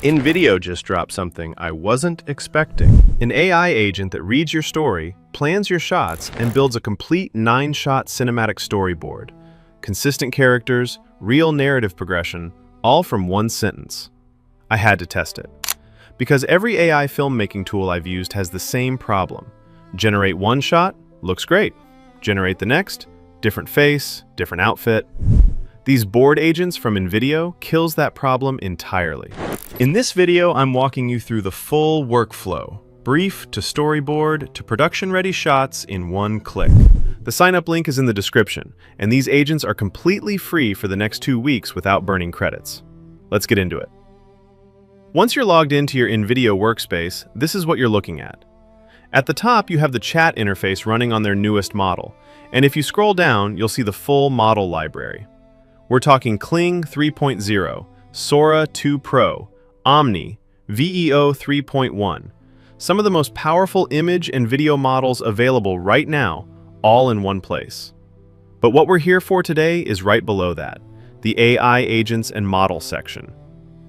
InVideo just dropped something I wasn't expecting. An AI agent that reads your story, plans your shots, and builds a complete 9-shot cinematic storyboard. Consistent characters, real narrative progression, all from one sentence. I had to test it. Because every AI filmmaking tool I've used has the same problem. Generate one shot, looks great. Generate the next, different face, different outfit. These board agents from InVideo kills that problem entirely. In this video, I'm walking you through the full workflow, brief to storyboard to production-ready shots in one click. The sign-up link is in the description, and these agents are completely free for the next 2 weeks without burning credits. Let's get into it. Once you're logged into your InVideo workspace, this is what you're looking at. At the top, you have the chat interface running on their newest model, and if you scroll down, you'll see the full model library. We're talking Kling 3.0, Sora 2 Pro, Omni, VEO 3.1. Some of the most powerful image and video models available right now, all in one place. But what we're here for today is right below that, the AI agents and model section.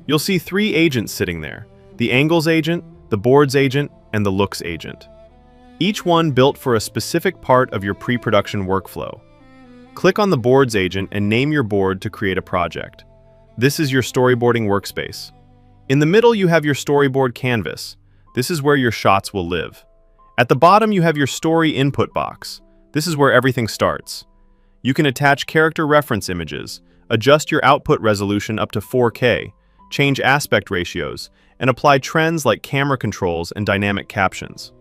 You'll see 3 agents sitting there, the angles agent, the boards agent, and the looks agent. Each one built for a specific part of your pre-production workflow. Click on the boards agent and name your board to create a project. This is your storyboarding workspace. In the middle, you have your storyboard canvas. This is where your shots will live. At the bottom, you have your story input box. This is where everything starts. You can attach character reference images, adjust your output resolution up to 4K, change aspect ratios, and apply trends like camera controls and dynamic captions.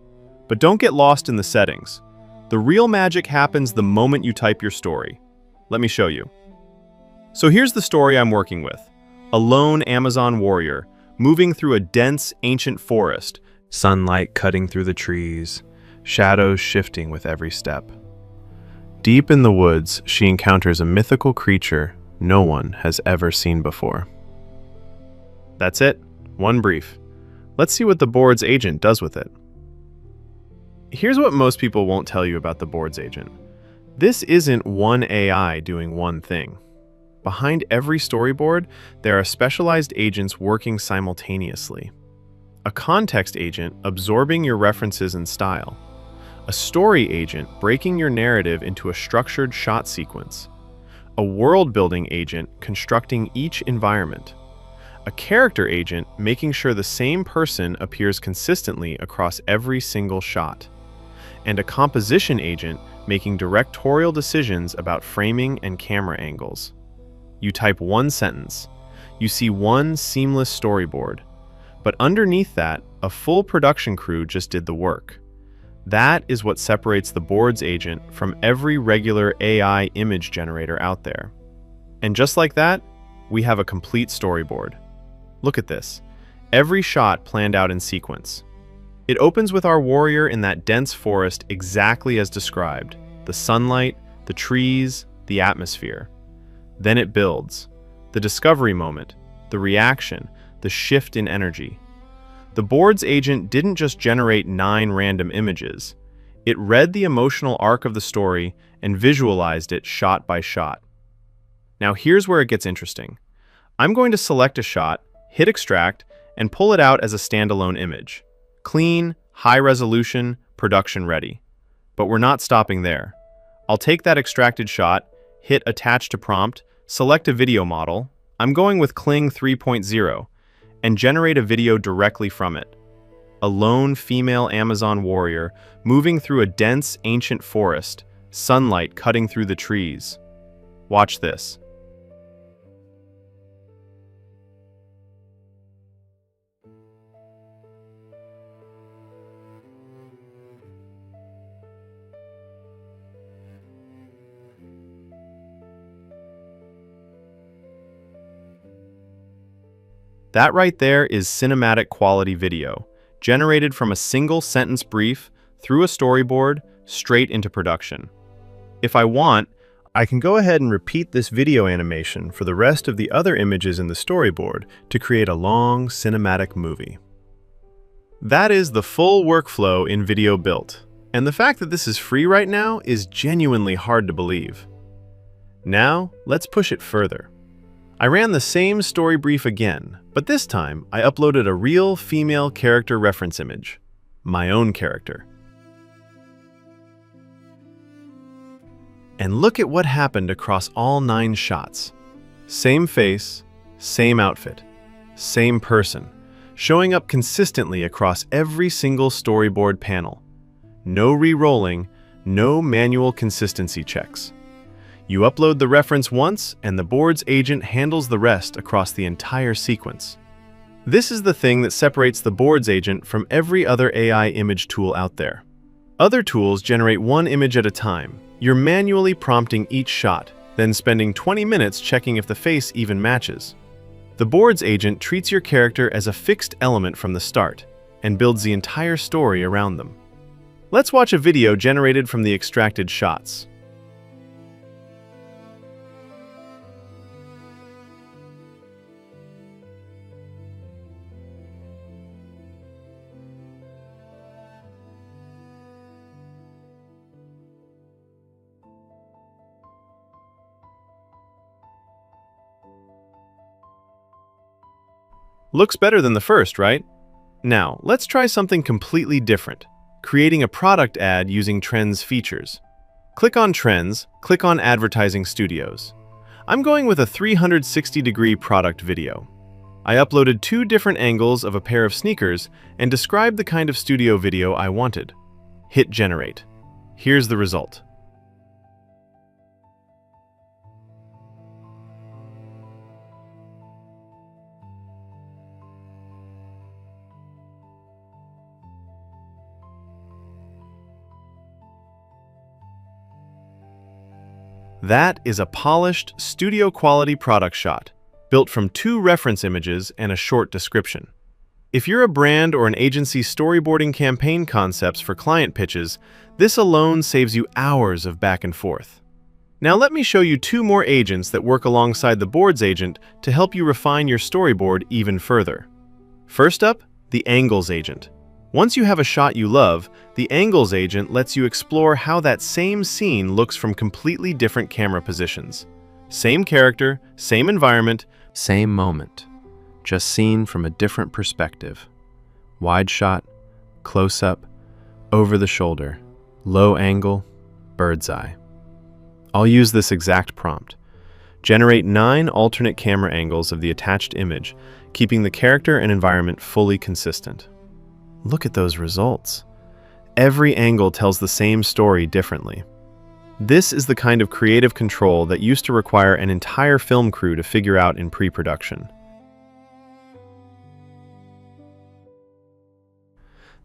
But don't get lost in the settings. The real magic happens the moment you type your story. Let me show you. So here's the story I'm working with. A lone Amazon warrior, moving through a dense, ancient forest, sunlight cutting through the trees, shadows shifting with every step. Deep in the woods, she encounters a mythical creature no one has ever seen before. That's it. One brief. Let's see what the board's agent does with it. Here's what most people won't tell you about the boards agent. This isn't one AI doing one thing. Behind every storyboard, there are specialized agents working simultaneously. A context agent absorbing your references and style. A story agent breaking your narrative into a structured shot sequence. A world-building agent constructing each environment. A character agent making sure the same person appears consistently across every single shot. And a composition agent making directorial decisions about framing and camera angles. You type one sentence, you see one seamless storyboard, but underneath that, a full production crew just did the work. That is what separates the boards agent from every regular AI image generator out there. And just like that, we have a complete storyboard. Look at this, every shot planned out in sequence. It opens with our warrior in that dense forest exactly as described, the sunlight, the trees, the atmosphere. Then it builds, the discovery moment, the reaction, the shift in energy. The board's agent didn't just generate 9 random images. It read the emotional arc of the story and visualized it shot by shot. Now here's where it gets interesting. I'm going to select a shot, hit extract, and pull it out as a standalone image. Clean, high resolution, production ready. But we're not stopping there. I'll take that extracted shot, hit attach to prompt, select a video model, I'm going with Kling 3.0, and generate a video directly from it. A lone female Amazon warrior moving through a dense ancient forest, sunlight cutting through the trees. Watch this. That right there is cinematic quality video, generated from a single sentence brief, through a storyboard, straight into production. If I want, I can go ahead and repeat this video animation for the rest of the other images in the storyboard to create a long cinematic movie. That is the full workflow InVideo built, and the fact that this is free right now is genuinely hard to believe. Now, let's push it further. I ran the same story brief again, but this time I uploaded a real female character reference image, my own character. And look at what happened across all 9 shots. Same face, same outfit, same person, showing up consistently across every single storyboard panel. No re-rolling, no manual consistency checks. You upload the reference once, and the board's agent handles the rest across the entire sequence. This is the thing that separates the board's agent from every other AI image tool out there. Other tools generate one image at a time. You're manually prompting each shot, then spending 20 minutes checking if the face even matches. The board's agent treats your character as a fixed element from the start and builds the entire story around them. Let's watch a video generated from the extracted shots. Looks better than the first, right? Now, let's try something completely different, creating a product ad using Trends features. Click on Trends, click on Advertising Studios. I'm going with a 360-degree product video. I uploaded 2 different angles of a pair of sneakers and described the kind of studio video I wanted. Hit Generate. Here's the result. That is a polished, studio-quality product shot, built from 2 reference images and a short description. If you're a brand or an agency storyboarding campaign concepts for client pitches, this alone saves you hours of back and forth. Now let me show you 2 more agents that work alongside the board's agent to help you refine your storyboard even further. First up, the Angles agent. Once you have a shot you love, the Angles agent lets you explore how that same scene looks from completely different camera positions. Same character, same environment, same moment, just seen from a different perspective. Wide shot, close-up, over the shoulder, low angle, bird's eye. I'll use this exact prompt. Generate 9 alternate camera angles of the attached image, keeping the character and environment fully consistent. Look at those results. Every angle tells the same story differently. This is the kind of creative control that used to require an entire film crew to figure out in pre-production.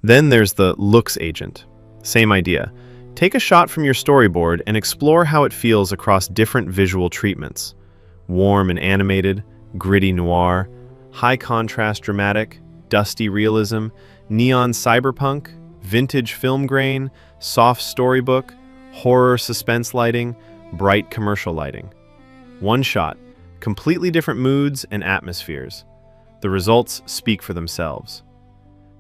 Then there's the Looks agent. Same idea. Take a shot from your storyboard and explore how it feels across different visual treatments. Warm and animated, gritty noir, high contrast dramatic, dusty realism, neon cyberpunk, vintage film grain, soft storybook, horror suspense lighting, bright commercial lighting. One shot, completely different moods and atmospheres. The results speak for themselves.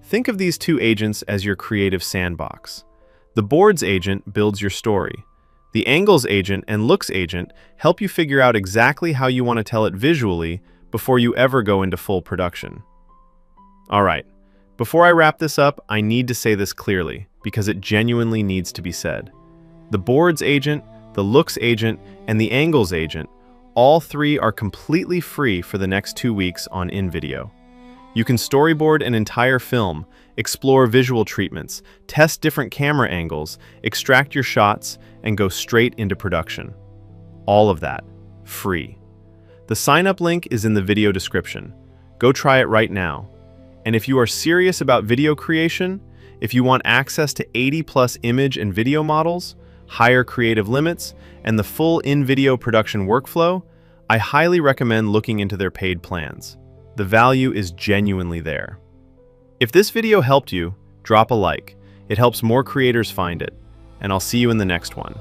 Think of these 2 agents as your creative sandbox. The board's agent builds your story. The Angles agent and Looks agent help you figure out exactly how you want to tell it visually before you ever go into full production. All right, before I wrap this up, I need to say this clearly because it genuinely needs to be said. The board's agent, the Looks agent, and the Angles agent, all 3 are completely free for the next 2 weeks on invideo. You can storyboard an entire film, explore visual treatments, test different camera angles, extract your shots, and go straight into production. All of that, free. The sign-up link is in the video description. Go try it right now. And if you are serious about video creation, if you want access to 80+ image and video models, higher creative limits, and the full in-video production workflow, I highly recommend looking into their paid plans. The value is genuinely there. If this video helped you, drop a like. It helps more creators find it. And I'll see you in the next one.